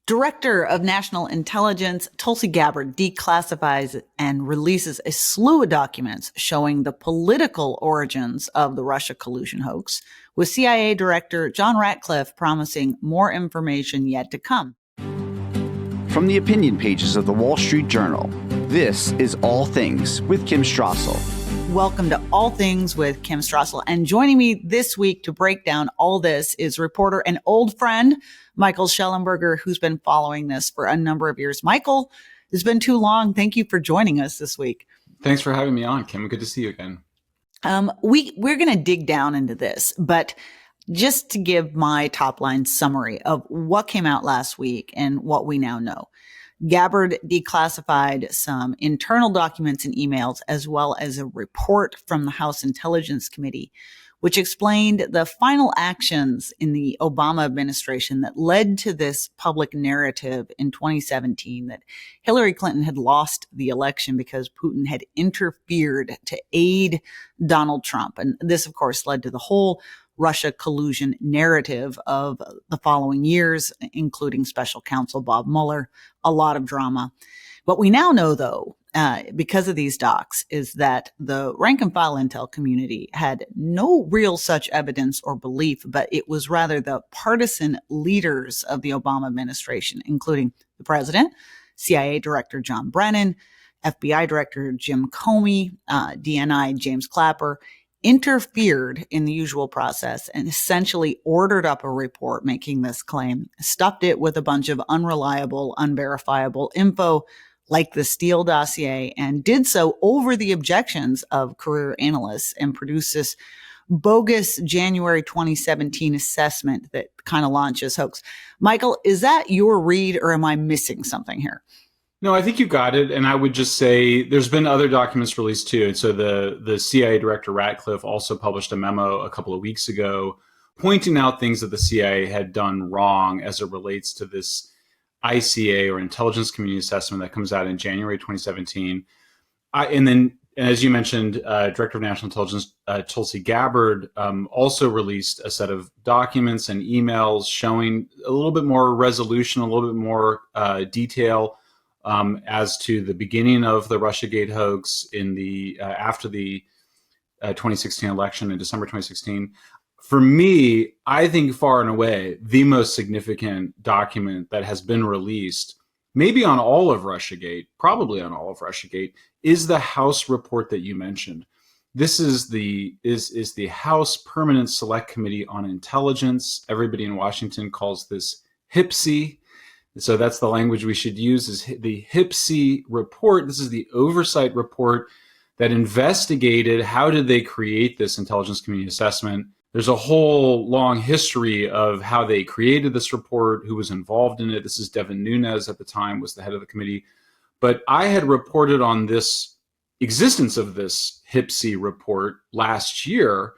Director of National Intelligence Tulsi Gabbard declassifies and releases a slew of documents showing the political origins of the Russia collusion hoax, with CIA Director John Ratcliffe promising more information yet to come. From the opinion pages of the Wall Street Journal, this is All Things with Kim Strassel. Welcome to All Things with Kim Strassel. And joining me this week to break down all this is reporter and old friend, Michael Shellenberger, who's been following this for a number of years. Michael, it's been too long. Thank you for joining us this week. Thanks for having me on, Kim. Good to see you again. We're going to dig down into this, but just to give my top line summary of what came out last week and what we now know. Gabbard declassified some internal documents and emails, as well as a report from the House Intelligence Committee, which explained the final actions in the Obama administration that led to this public narrative in 2017 that Hillary Clinton had lost the election because Putin had interfered to aid Donald Trump. And this, of course, led to the whole Russia collusion narrative of the following years, including special counsel Bob Mueller, a lot of drama. What we now know, though, because of these docs, is that the rank and file intel community had no real such evidence or belief, but it was rather the partisan leaders of the Obama administration, including the president, CIA Director John Brennan, FBI Director Jim Comey, DNI James Clapper, interfered in the usual process and essentially ordered up a report making this claim, stuffed it with a bunch of unreliable, unverifiable info like the Steele dossier, and did so over the objections of career analysts, and produced this bogus January 2017 assessment that kind of launches hoax. Michael, is that your read, or am I missing something here? No, I think you got it. And I would just say there's been other documents released too. And so the CIA Director Ratcliffe also published a memo a couple of weeks ago pointing out things that the CIA had done wrong as it relates to this ICA, or Intelligence Community Assessment, that comes out in January 2017. And then, as you mentioned, Director of National Intelligence Tulsi Gabbard also released a set of documents and emails showing a little bit more resolution, a little bit more detail as to the beginning of the Russiagate hoax in the after the 2016 election in December 2016. For me, I think far and away the most significant document that has been released, maybe on all of Russiagate, probably on all of Russiagate, is the House report that you mentioned. This is the House Permanent Select Committee on Intelligence. Everybody in Washington calls this HPSI. So that's the language we should use, is the HPSI report. This is the oversight report that investigated how did they create this intelligence community assessment. There's a whole long history of how they created this report, who was involved in it. This is Devin Nunes at the time was the head of the committee. But I had reported on this existence of this HPSI report last year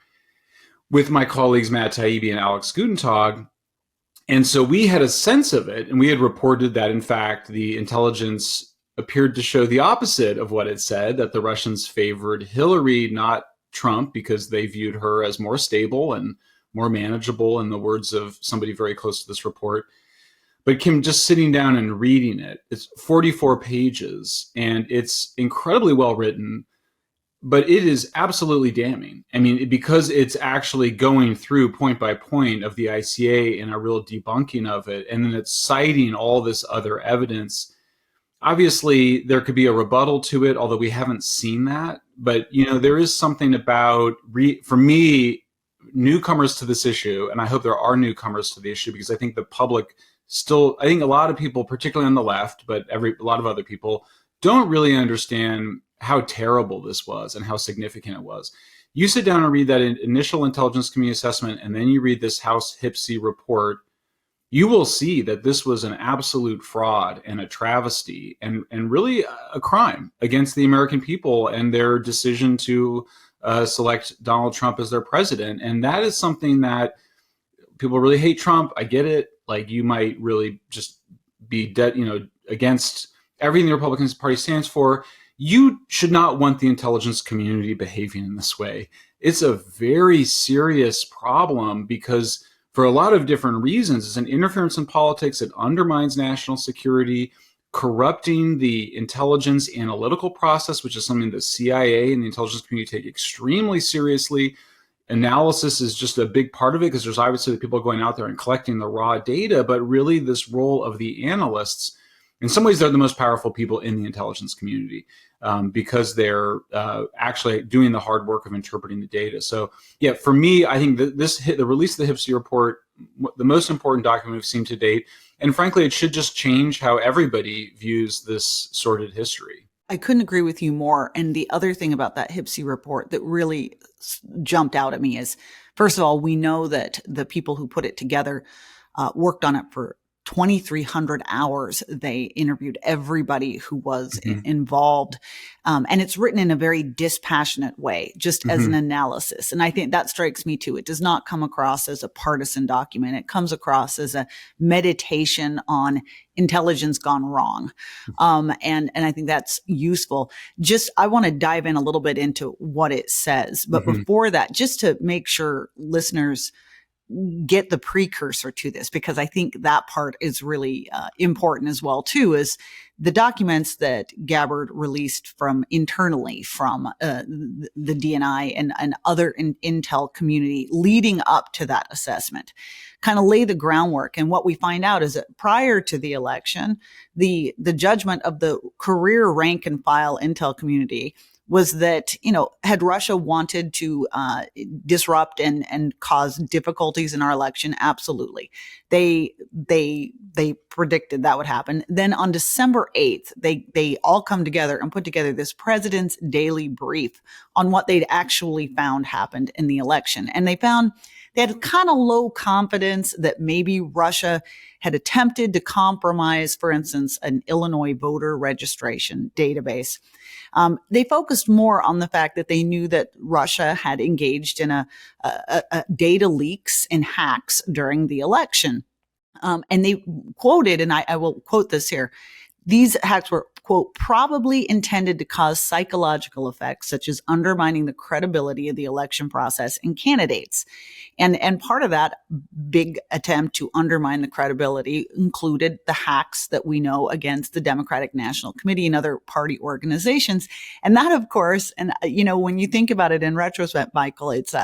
with my colleagues Matt Taibbi and Alex Gutentag. And so we had a sense of it, and we had reported that, in fact, the intelligence appeared to show the opposite of what it said, that the Russians favored Hillary, not Trump, because they viewed her as more stable and more manageable, in the words of somebody very close to this report. But Kim, just sitting down and reading it, it's 44 pages, and it's incredibly well written, but it is absolutely damning. I mean, because it's actually going through point by point of the ICA and a real debunking of it, and then it's citing all this other evidence. Obviously, there could be a rebuttal to it, although we haven't seen that. But, you know, there is something about, for me, newcomers to this issue, and I hope there are newcomers to the issue, because I think the public still, I think a lot of people, particularly on the left, but a lot of other people, don't really understand how terrible this was and how significant it was. You sit down and read that initial intelligence community assessment, and then you read this House HPSI report, you will see that this was an absolute fraud and a travesty and really a crime against the American people and their decision to select Donald Trump as their president. And that is something that people really hate Trump. I get it. Like, you might really just be against everything the Republican Party stands for. You should not want the intelligence community behaving in this way. It's a very serious problem, because for a lot of different reasons. It's an interference in politics. It undermines national security, corrupting the intelligence analytical process, which is something the CIA and the intelligence community take extremely seriously. Analysis is just a big part of it, because there's obviously the people going out there and collecting the raw data, but really this role of the analysts, in some ways, they're the most powerful people in the intelligence community, because they're actually doing the hard work of interpreting the data. So, yeah, for me, I think that the release of the HPSI report, the most important document we've seen to date, and frankly, it should just change how everybody views this sordid history. I couldn't agree with you more. And the other thing about that HPSI report that really jumped out at me is, first of all, we know that the people who put it together worked on it for 2,300 hours. They interviewed everybody who was involved. And it's written in a very dispassionate way, just as an analysis. And I think that strikes me too. It does not come across as a partisan document. It comes across as a meditation on intelligence gone wrong. And I think that's useful. I want to dive in a little bit into what it says. But before that, just to make sure listeners get the precursor to this, because I think that part is really important as well too, is the documents that Gabbard released from internally from the DNI and other intel community leading up to that assessment kind of lay the groundwork. And what we find out is that prior to the election, the judgment of the career rank and file intel community was that, had Russia wanted to disrupt and cause difficulties in our election, absolutely. They predicted that would happen. Then on December 8th, they all come together and put together this president's daily brief on what they'd actually found happened in the election. And they had kind of low confidence that maybe Russia had attempted to compromise, for instance, an Illinois voter registration database. They focused more on the fact that they knew that Russia had engaged in a data leaks and hacks during the election. And they quoted, and I will quote this here, these hacks were, quote, probably intended to cause psychological effects, such as undermining the credibility of the election process and candidates. And part of that big attempt to undermine the credibility included the hacks that we know against the Democratic National Committee and other party organizations. And that, of course, and when you think about it in retrospect, Michael, it's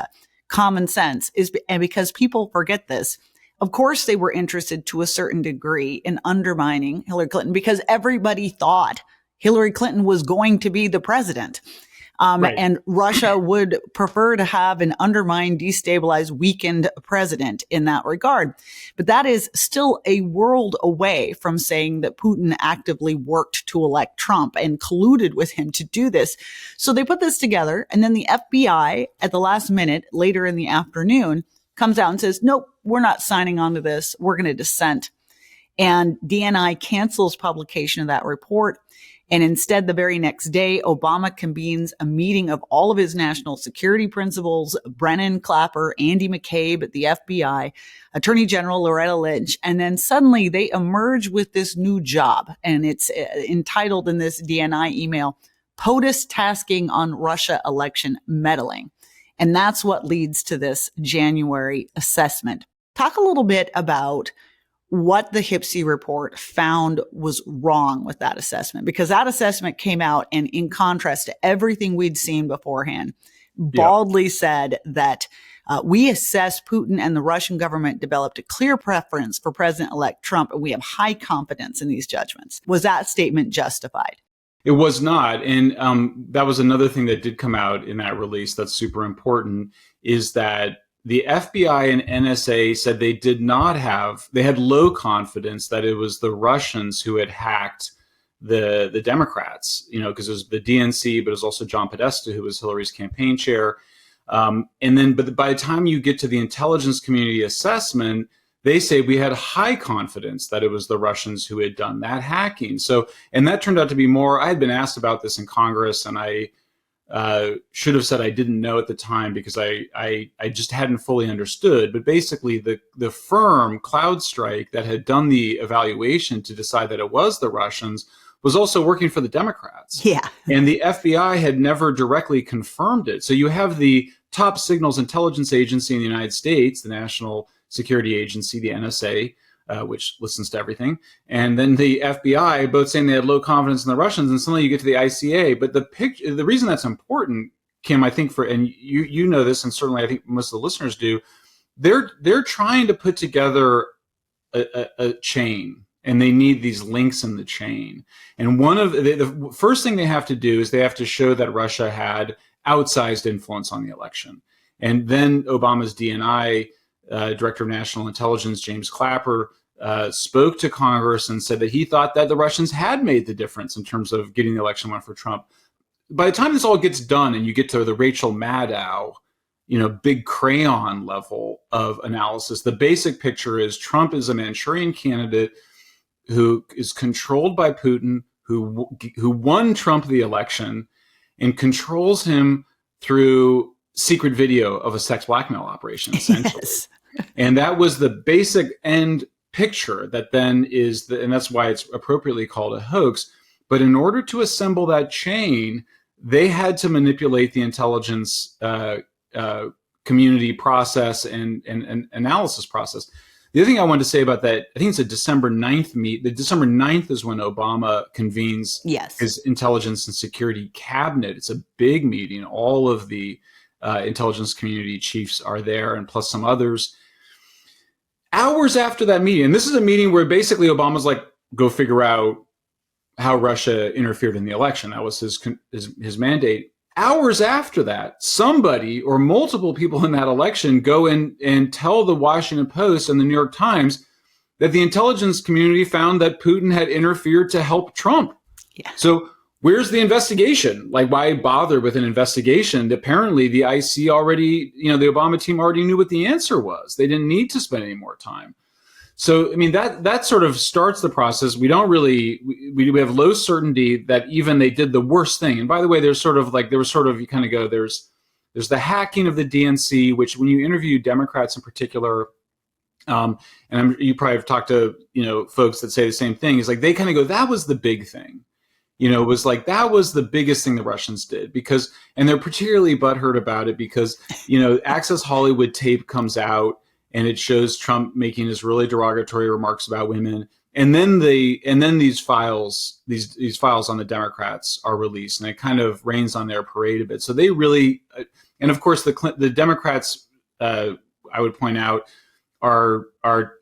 common sense, and because people forget this. Of course, they were interested to a certain degree in undermining Hillary Clinton because everybody thought Hillary Clinton was going to be the president. Right. And Russia would prefer to have an undermined, destabilized, weakened president in that regard. But that is still a world away from saying that Putin actively worked to elect Trump and colluded with him to do this. So they put this together. And then the FBI at the last minute, later in the afternoon, comes out and says, nope, we're not signing on to this. We're going to dissent. And DNI cancels publication of that report. And instead, the very next day, Obama convenes a meeting of all of his national security principals, Brennan Clapper, Andy McCabe at the FBI, Attorney General Loretta Lynch. And then suddenly they emerge with this new job. And it's entitled in this DNI email, POTUS Tasking on Russia Election Meddling. And that's what leads to this January assessment. Talk a little bit about what the HPSI report found was wrong with that assessment, because that assessment came out and, in contrast to everything we'd seen beforehand, baldly said that we assess Putin and the Russian government developed a clear preference for President-elect Trump, and we have high confidence in these judgments. Was that statement justified? It was not. And that was another thing that did come out in that release that's super important, is that the FBI and NSA said they had low confidence that it was the Russians who had hacked the Democrats, because it was the DNC, but it was also John Podesta, who was Hillary's campaign chair. But by the time you get to the intelligence community assessment, they say we had high confidence that it was the Russians who had done that hacking. So, and that turned out to be more. I had been asked about this in Congress, and I should have said I didn't know at the time because I just hadn't fully understood. But basically, the firm CrowdStrike that had done the evaluation to decide that it was the Russians was also working for the Democrats. Yeah. And the FBI had never directly confirmed it. So you have the top signals intelligence agency in the United States, the National Security Agency, the NSA, which listens to everything, and then the FBI, both saying they had low confidence in the Russians, and suddenly you get to the ICA. But the reason that's important, Kim, I think and you know this, and certainly I think most of the listeners do, they're trying to put together a chain, and they need these links in the chain. And one of the first thing they have to do is they have to show that Russia had outsized influence on the election. And then Obama's DNI, Director of National Intelligence, James Clapper, spoke to Congress and said that he thought that the Russians had made the difference in terms of getting the election won for Trump. By the time this all gets done and you get to the Rachel Maddow, big crayon level of analysis, the basic picture is Trump is a Manchurian candidate who is controlled by Putin, who won Trump the election and controls him through secret video of a sex blackmail operation, essentially. Yes. And that was the basic end picture that then and that's why it's appropriately called a hoax. But in order to assemble that chain, they had to manipulate the intelligence community process and analysis process. The other thing I wanted to say about that, I think it's a December 9th meet. The December 9th is when Obama convenes his intelligence and security cabinet. It's a big meeting. All of the intelligence community chiefs are there, and plus some others. Hours after that meeting, and this is a meeting where basically Obama's like, go figure out how Russia interfered in the election. That was his mandate. Hours after that, somebody or multiple people in that election go in and tell the Washington Post and the New York Times that the intelligence community found that Putin had interfered to help Trump. Yeah. So where's the investigation? Like, why bother with an investigation? Apparently, the IC already, the Obama team already knew what the answer was. They didn't need to spend any more time. So, I mean, that sort of starts the process. We don't really, we have low certainty that even they did the worst thing. And by the way, you kind of go, there's the hacking of the DNC, which when you interview Democrats in particular, you probably have talked to, folks that say the same thing, is like, they kind of go, that was the big thing. It was like, that was the biggest thing the Russians did and they're particularly butthurt about it because, Access Hollywood tape comes out and it shows Trump making his really derogatory remarks about women. And then these files on the Democrats are released, and it kind of rains on their parade a bit. So they really, and of course the Democrats, I would point out, are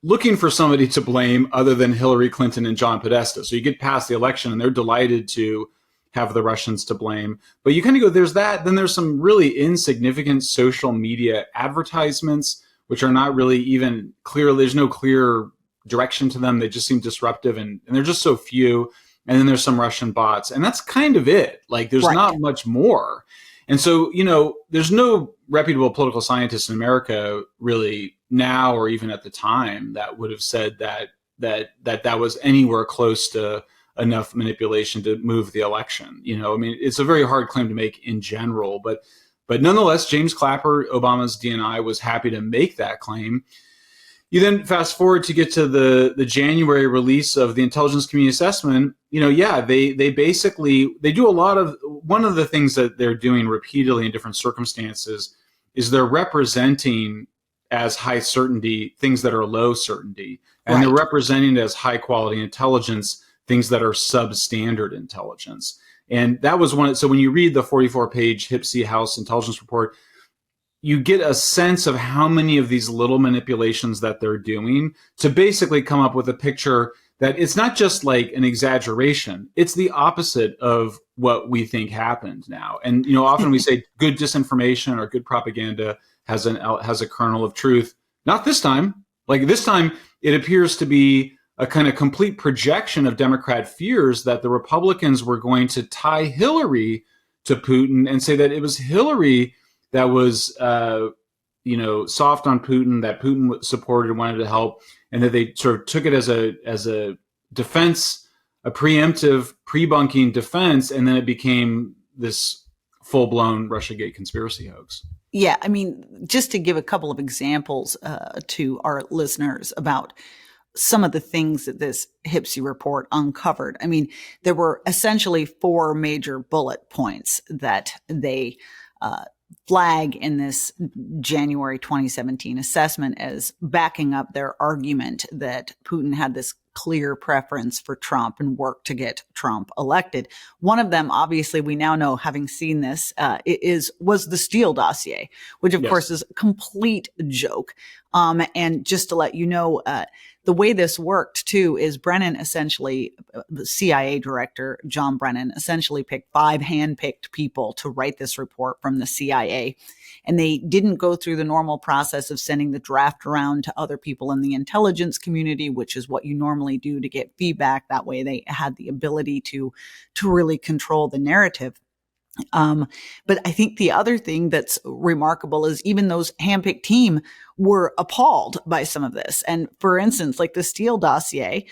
looking for somebody to blame other than Hillary Clinton and John Podesta. So you get past the election and they're delighted to have the Russians to blame. But you kind of go, there's that. Then there's some really insignificant social media advertisements, which are not really even clear. There's no clear direction to them. They just seem disruptive and they're just so few. And then there's some Russian bots. And that's kind of it. Like, there's not much more. And so, there's no reputable political scientist in America really now or even at the time that would have said that was anywhere close to enough manipulation to move the election. I mean, it's a very hard claim to make in general, but nonetheless, James Clapper, Obama's DNI, was happy to make that claim. You then fast forward to get to the January release of the intelligence community assessment. They basically do a lot of, one of the things that they're doing repeatedly in different circumstances is they're representing as high certainty things that are low certainty, and they're representing as high quality intelligence things that are substandard intelligence. And that was one. So when you read the 44-page Hipsey House intelligence report, you get a sense of how many of these little manipulations that they're doing to basically come up with a picture that it's not just like an exaggeration. It's the opposite of what we think happened now. And, often we say good disinformation or good propaganda has a kernel of truth. Not this time. Like, this time, it appears to be a kind of complete projection of Democrat fears that the Republicans were going to tie Hillary to Putin and say that it was Hillary that was, soft on Putin, that Putin supported and wanted to help, and that they sort of took it as a defense, a preemptive, pre-bunking defense, and then it became this full-blown Russiagate conspiracy hoax. Yeah, I mean, just to give a couple of examples to our listeners about some of the things that this Hipsey report uncovered. I mean, there were essentially 4 major bullet points that they flag in this January 2017 assessment as backing up their argument that Putin had this clear preference for Trump and worked to get Trump elected. One of them, obviously, we now know, having seen this, was the Steele dossier, which of course is a complete joke. And just to let you know, the way this worked too is Brennan essentially, the CIA director, John Brennan, essentially picked 5 handpicked people to write this report from the CIA. And they didn't go through the normal process of sending the draft around to other people in the intelligence community, which is what you normally do to get feedback. That way they had the ability to really control the narrative. But I think the other thing that's remarkable is even those handpicked team were appalled by some of this. And for instance, like the Steele dossier,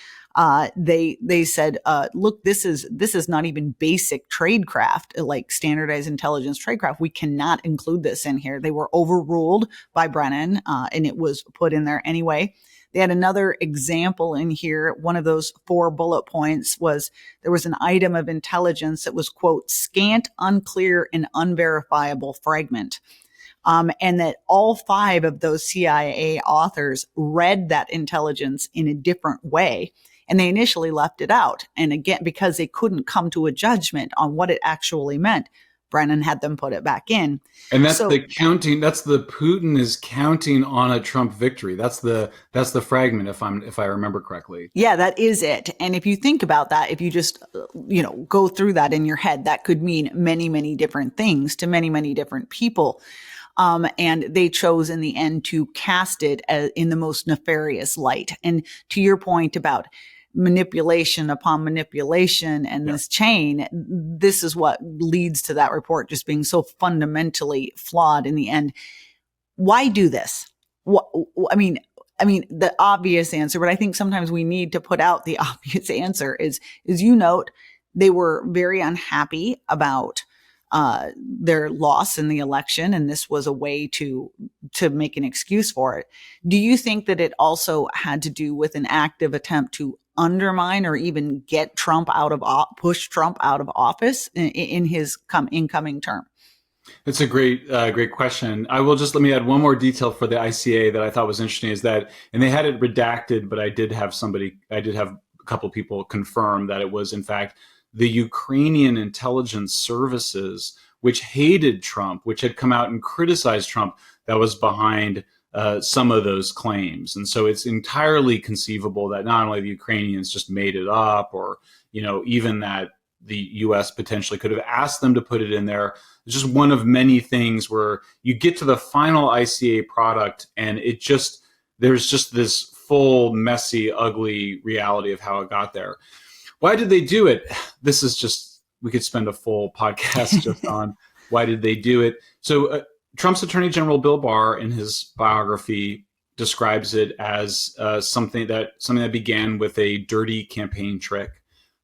they said, look, this is not even basic tradecraft, like standardized intelligence tradecraft. We cannot include this in here. They were overruled by Brennan, and it was put in there anyway. They had another example in here. One of those 4 bullet points was there was an item of intelligence that was, quote, scant, unclear, and unverifiable fragment. And that all 5 of those CIA authors read that intelligence in a different way. And they initially left it out. And again, because they couldn't come to a judgment on what it actually meant, Brennan had them put it back in. And that's the counting. That's the Putin is counting on a Trump victory. That's the fragment, if I remember correctly. Yeah, that is it. And if you think about that, if you just, go through that in your head, that could mean many, many different things to many, many different people. And they chose in the end to cast it in the most nefarious light. And to your point about manipulation upon manipulation and this chain, this is what leads to that report just being so fundamentally flawed in the end. Why do this? I mean, the obvious answer, but I think sometimes we need to put out the obvious answer is you note, they were very unhappy about their loss in the election, and this was a way to make an excuse for it. Do you think that it also had to do with an active attempt to undermine or even get push Trump out of office in his incoming term? It's a great question. Let me add one more detail for the ICA that I thought was interesting is that, and they had it redacted, but I did have a couple people confirm that it was in fact the Ukrainian intelligence services, which hated Trump, which had come out and criticized Trump, that was behind some of those claims. And so it's entirely conceivable that not only the Ukrainians just made it up, or, even that the U.S. potentially could have asked them to put it in there. It's just one of many things where you get to the final ICA product and there's just this full, messy, ugly reality of how it got there. Why did they do it? This is just, we could spend a full podcast just on why did they do it. So Trump's Attorney General Bill Barr, in his biography, describes it as something that began with a dirty campaign trick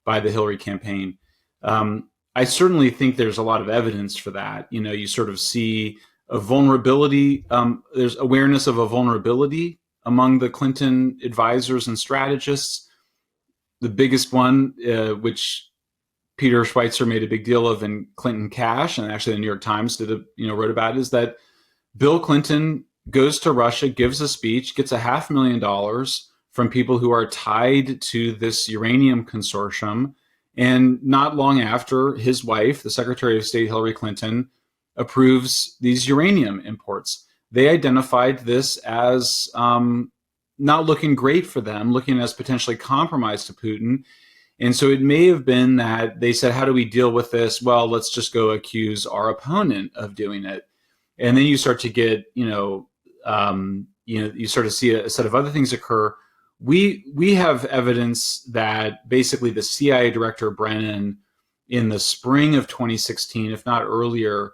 by the Hillary campaign. I certainly think there's a lot of evidence for that. You sort of see a vulnerability. There's awareness of a vulnerability among the Clinton advisors and strategists. The biggest one, which Peter Schweitzer made a big deal of in Clinton Cash, and actually the New York Times wrote about it, is that Bill Clinton goes to Russia, gives a speech, gets $500,000 from people who are tied to this uranium consortium. And not long after, his wife, the Secretary of State Hillary Clinton, approves these uranium imports. They identified this as not looking great for them, looking as potentially compromised to Putin. And so it may have been that they said, how do we deal with this? Well, let's just go accuse our opponent of doing it. And then you start to get, you start to see a set of other things occur. We have evidence that basically the CIA director Brennan, in the spring of 2016, if not earlier,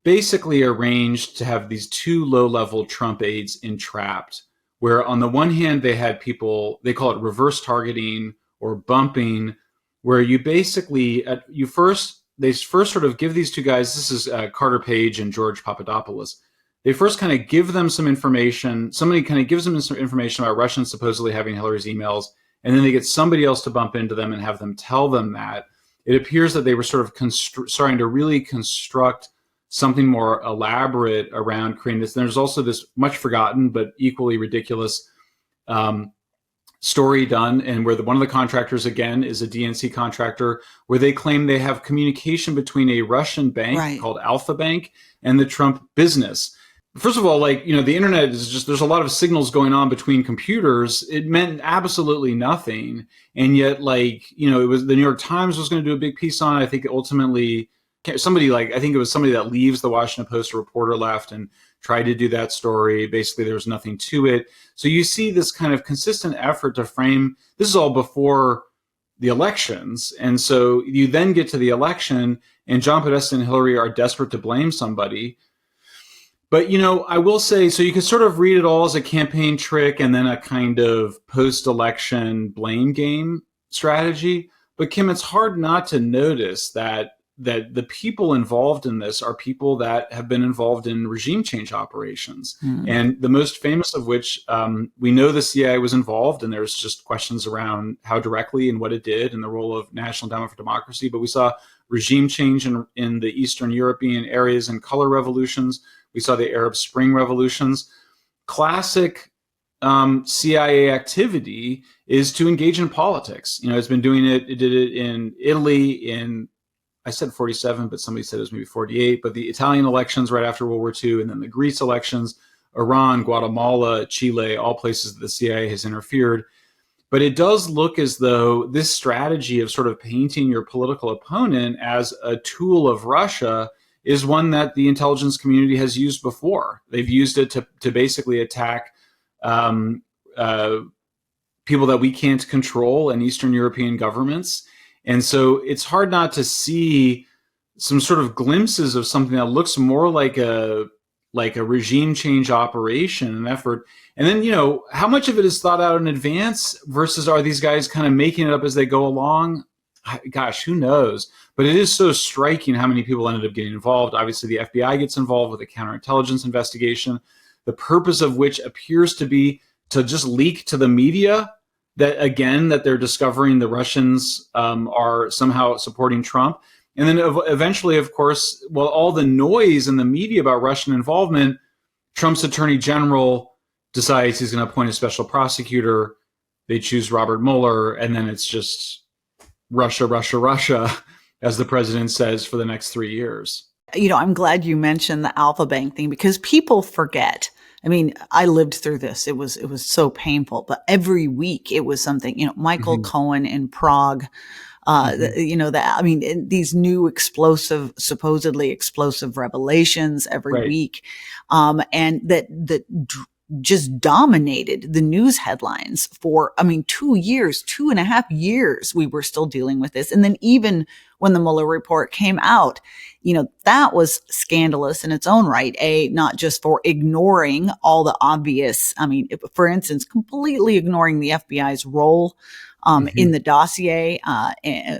basically arranged to have these 2 low-level Trump aides entrapped, where on the one hand, they had people, they call it reverse targeting or bumping, where you basically, they first sort of give these 2 guys, this is Carter Page and George Papadopoulos, they first kind of give them some information, somebody kind of gives them some information about Russians supposedly having Hillary's emails, and then they get somebody else to bump into them and have them tell them that. It appears that they were sort of starting to really construct something more elaborate around creating this. And there's also this much forgotten but equally ridiculous story done, and where one of the contractors, again, is a DNC contractor, where they claim they have communication between a Russian bank called Alpha Bank and the Trump business. First of all, like, the internet is just, there's a lot of signals going on between computers. It meant absolutely nothing. And yet, like, it was the New York Times was going to do a big piece on it. I think ultimately I think it was somebody that leaves the Washington Post, a reporter left and tried to do that story. Basically, there was nothing to it. So you see this kind of consistent effort to frame, this is all before the elections. And so you then get to the election, and John Podesta and Hillary are desperate to blame somebody. But, I will say, so you can sort of read it all as a campaign trick and then a kind of post-election blame game strategy. But Kim, it's hard not to notice that the people involved in this are people that have been involved in regime change operations. And the most famous of which, we know the CIA was involved, and there's just questions around how directly and what it did and the role of National Endowment for Democracy. But we saw regime change in the Eastern European areas and color revolutions. We saw the Arab Spring revolutions. Classic CIA activity is to engage in politics. It's been doing it. It did it in Italy I said 47, but somebody said it was maybe 48. But the Italian elections right after World War II, and then the Greece elections, Iran, Guatemala, Chile, all places that the CIA has interfered. But it does look as though this strategy of sort of painting your political opponent as a tool of Russia is one that the intelligence community has used before. They've used it to basically attack people that we can't control in Eastern European governments. And so it's hard not to see some sort of glimpses of something that looks more like a regime change operation, an effort. And then, how much of it is thought out in advance versus are these guys kind of making it up as they go along? Gosh, who knows? But it is so striking how many people ended up getting involved. Obviously, the FBI gets involved with a counterintelligence investigation, the purpose of which appears to be to just leak to the media that they're discovering the Russians are somehow supporting Trump. And then eventually, of course, all the noise in the media about Russian involvement, Trump's attorney general decides he's going to appoint a special prosecutor. They choose Robert Mueller, and then it's just Russia, Russia, Russia, as the president says, for the next 3 years. I'm glad you mentioned the Alpha Bank thing, because people forget. I mean, I lived through this. It was so painful, but every week it was something, Michael Cohen in Prague, these new supposedly explosive revelations every week. And that just dominated the news headlines for, 2.5 years, we were still dealing with this. And then even when the Mueller report came out, that was scandalous in its own right. Not just for ignoring all the obvious, for instance, completely ignoring the FBI's role in the dossier.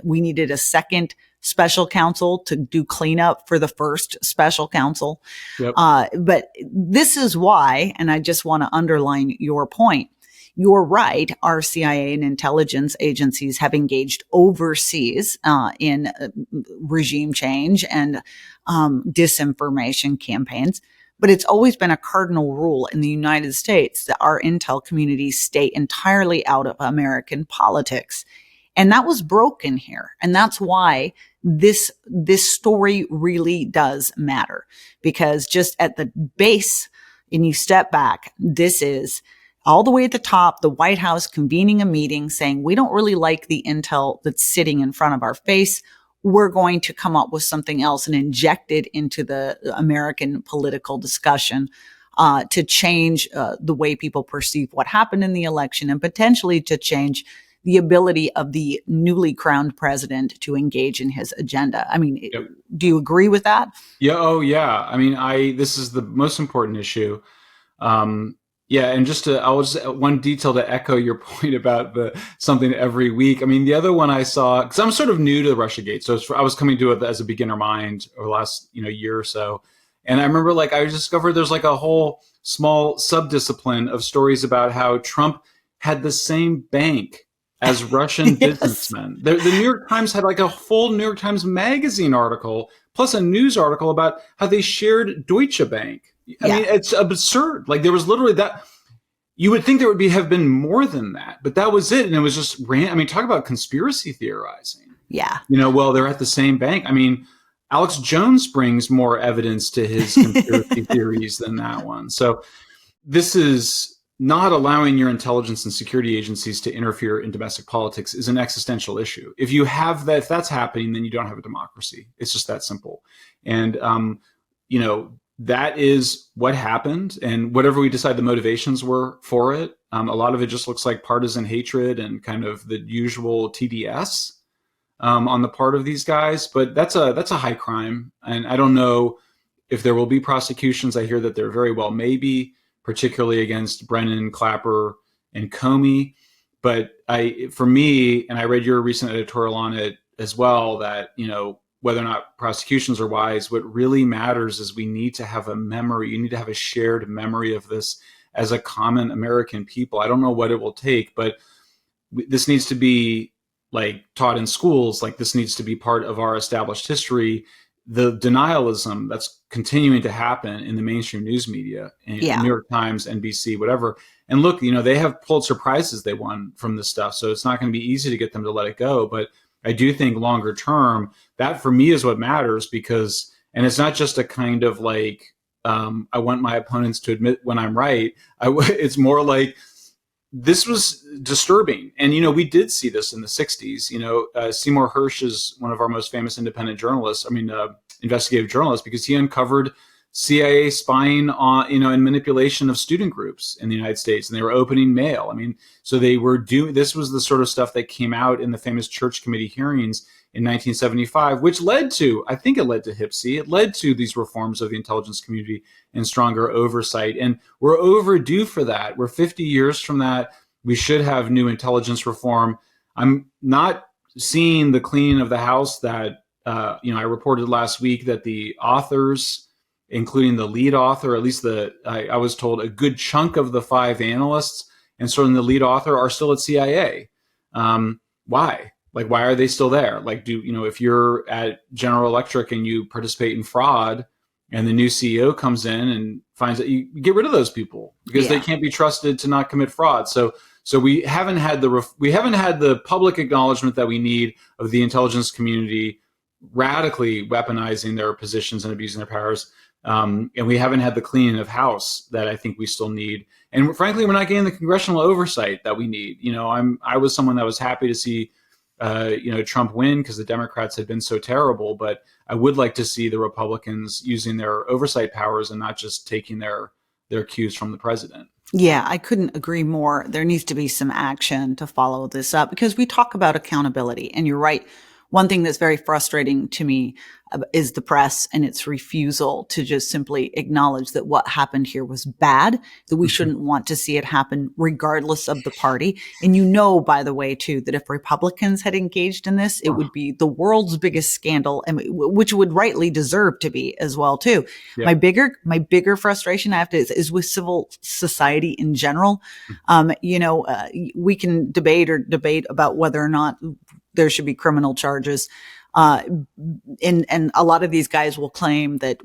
We needed a second special counsel to do cleanup for the first special counsel. Yep. But this is why, and I just want to underline your point. You're right. Our CIA and intelligence agencies have engaged overseas in regime change and disinformation campaigns. But it's always been a cardinal rule in the United States that our intel communities stay entirely out of American politics. And that was broken here. And that's why this story really does matter, because just at the base, and you step back, this is all the way at the top, the White House convening a meeting saying, we don't really like the intel that's sitting in front of our face. We're going to come up with something else and inject it into the American political discussion to change the way people perceive what happened in the election, and potentially to change the ability of the newly crowned president to engage in his agenda. Yep. Do you agree with that? Yeah. Oh, yeah. This is the most important issue. Yeah, and one detail to echo your point about something every week. The other one I saw, because I'm sort of new to the Russiagate, so I was coming to it as a beginner mind over the last year or so, and I remember I discovered there's a whole small subdiscipline of stories about how Trump had the same bank as Russian businessmen. The New York Times had a full New York Times Magazine article plus a news article about how they shared Deutsche Bank. I mean, it's absurd. Like there was literally that. You would think there would have been more than that, but that was it. And it was just I mean, talk about conspiracy theorizing. Yeah. Well, they're at the same bank. I mean, Alex Jones brings more evidence to his conspiracy theories than that one. So this is not allowing your intelligence and security agencies to interfere in domestic politics is an existential issue. If you have that, if that's happening, then you don't have a democracy. It's just that simple. And, that is what happened. And whatever we decide the motivations were for it, a lot of it just looks like partisan hatred and kind of the usual TDS on the part of these guys. But that's a high crime. And I don't know if there will be prosecutions. I hear that there very well may be, particularly against Brennan, Clapper, and Comey. But for me, and I read your recent editorial on it as well, that, whether or not prosecutions are wise, what really matters is we need to have a memory. You need to have a shared memory of this as a common American people. I don't know what it will take, but this needs to be taught in schools. This needs to be part of our established history. The denialism that's continuing to happen in the mainstream news media, in New York Times, NBC, whatever. And look, they have Pulitzer Prizes they won from this stuff. So it's not going to be easy to get them to let it go. But I do think longer term, that for me is what matters, because, and it's not just a kind of I want my opponents to admit when I'm right. It's more like this was disturbing. And, we did see this in the 60s. Seymour Hersh is one of our most famous independent journalists, investigative journalists, because he uncovered CIA spying on, and manipulation of student groups in the United States, and they were opening mail. So they were this was the sort of stuff that came out in the famous Church Committee hearings in 1975, which led to HIPSI. It led to these reforms of the intelligence community and stronger oversight. And we're overdue for that. We're 50 years from that. We should have new intelligence reform. I'm not seeing the cleaning of the house that, I reported last week that the authors, including the lead author, at least I was told a good chunk of the 5 analysts and certainly the lead author are still at CIA. Why? Why are they still there? If you're at General Electric and you participate in fraud and the new CEO comes in and finds that, you get rid of those people because they can't be trusted to not commit fraud. So we haven't had the public acknowledgement that we need of the intelligence community radically weaponizing their positions and abusing their powers. And we haven't had the cleaning of house that I think we still need. And frankly, we're not getting the congressional oversight that we need. I was someone that was happy to see, Trump win because the Democrats had been so terrible. But I would like to see the Republicans using their oversight powers and not just taking their cues from the president. Yeah, I couldn't agree more. There needs to be some action to follow this up, because we talk about accountability, and you're right. One thing that's very frustrating to me is the press and its refusal to just simply acknowledge that what happened here was bad, that we shouldn't want to see it happen regardless of the party. And by the way, too, that if Republicans had engaged in this, it would be the world's biggest scandal, and which would rightly deserve to be as well, too. Yeah. My bigger frustration I have to is with civil society in general. We can debate about whether or not there should be criminal charges. And a lot of these guys will claim that,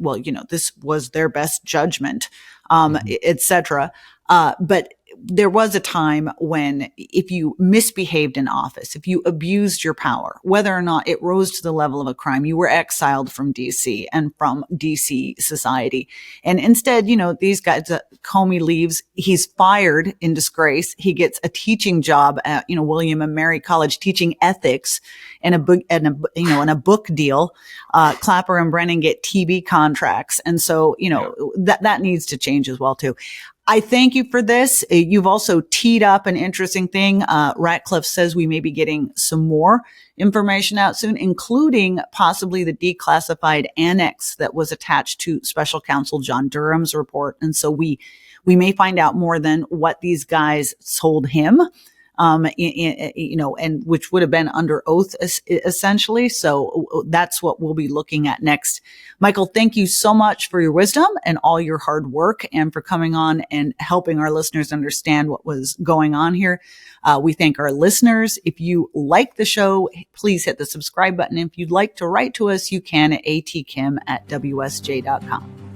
this was their best judgment, et cetera. But there was a time when if you misbehaved in office, if you abused your power, whether or not it rose to the level of a crime, you were exiled from DC and from DC society. And instead, these guys, Comey leaves, he's fired in disgrace. He gets a teaching job at, William and Mary College teaching ethics and a book deal. Clapper and Brennan get TV contracts. And so, that needs to change as well, too. I thank you for this. You've also teed up an interesting thing. Ratcliffe says we may be getting some more information out soon, including possibly the declassified annex that was attached to Special Counsel John Durham's report. And so we may find out more than what these guys told him. and which would have been under oath essentially. So that's what we'll be looking at next. Michael, thank you so much for your wisdom and all your hard work and for coming on and helping our listeners understand what was going on here. We thank our listeners. If you like the show, please hit the subscribe button. If you'd like to write to us, you can at atkim@wsj.com.